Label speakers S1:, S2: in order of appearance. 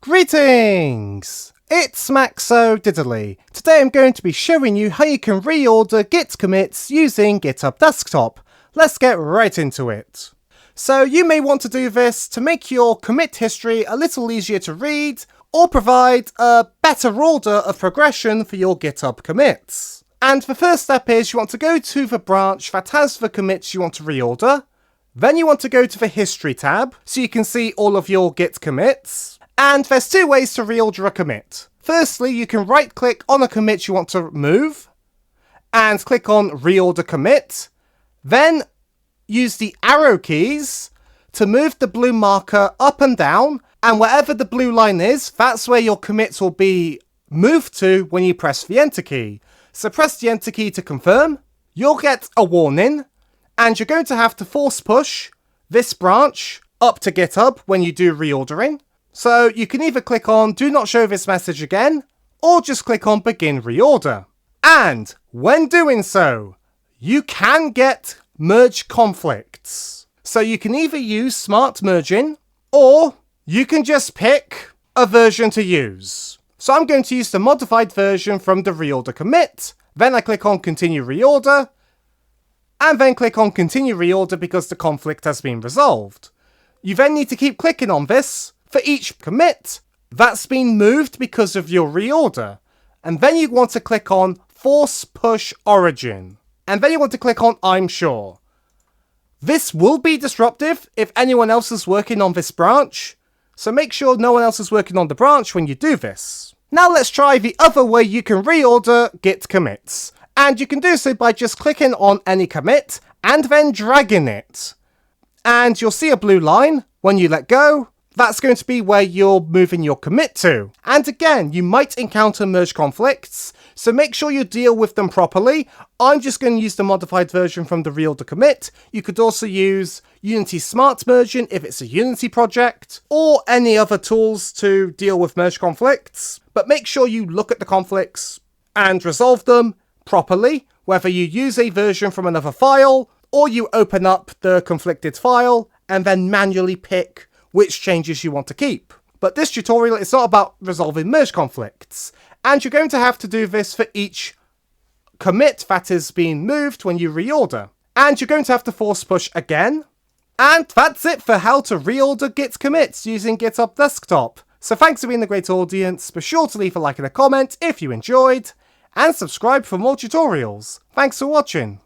S1: Greetings! It's Maxo Diddly. Today I'm going to be showing you how you can reorder Git commits using GitHub Desktop. Let's get right into it. So you may want to do this to make your commit history a little easier to read, or provide a better order of progression for your GitHub commits. And the first step is you want to go to the branch that has the commits you want to reorder. Then you want to go to the History tab, so you can see all of your Git commits. And there's two ways to reorder a commit. Firstly, you can right-click on a commit you want to move, and click on Reorder Commit. Then use the arrow keys to move the blue marker up and down, and wherever the blue line is, that's where your commits will be moved to when you press the Enter key. So press the Enter key to confirm. You'll get a warning, and you're going to have to force push this branch up to GitHub when you do reordering. So you can either click on Do Not Show This Message Again, or just click on Begin Reorder. And when doing so, you can get merge conflicts. So you can either use smart merging, or you can just pick a version to use. So I'm going to use the modified version from the reorder commit. Then I click on Continue Reorder, and then click on Continue Reorder because the conflict has been resolved. You then need to keep clicking on this for each commit that's been moved because of your reorder. And then you want to click on Force Push Origin. And then you want to click on I'm Sure. This will be disruptive if anyone else is working on this branch, so make sure no one else is working on the branch when you do this. Now let's try the other way you can reorder Git commits. And you can do so by just clicking on any commit and then dragging it. And you'll see a blue line when you let go. That's going to be where you're moving your commit to. And again, you might encounter merge conflicts, so make sure you deal with them properly. I'm just going to use the modified version from the reorder commit. You could also use Unity Smart Merging if it's a Unity project, or any other tools to deal with merge conflicts. But make sure you look at the conflicts and resolve them properly, whether you use a version from another file, or you open up the conflicted file and then manually pick which changes you want to keep. But this tutorial is not about resolving merge conflicts, and you're going to have to do this for each commit that is being moved when you reorder. And you're going to have to force push again. And that's it for how to reorder Git commits using GitHub Desktop. So thanks for being a great audience, be sure to leave a like and a comment if you enjoyed, and subscribe for more tutorials. Thanks for watching.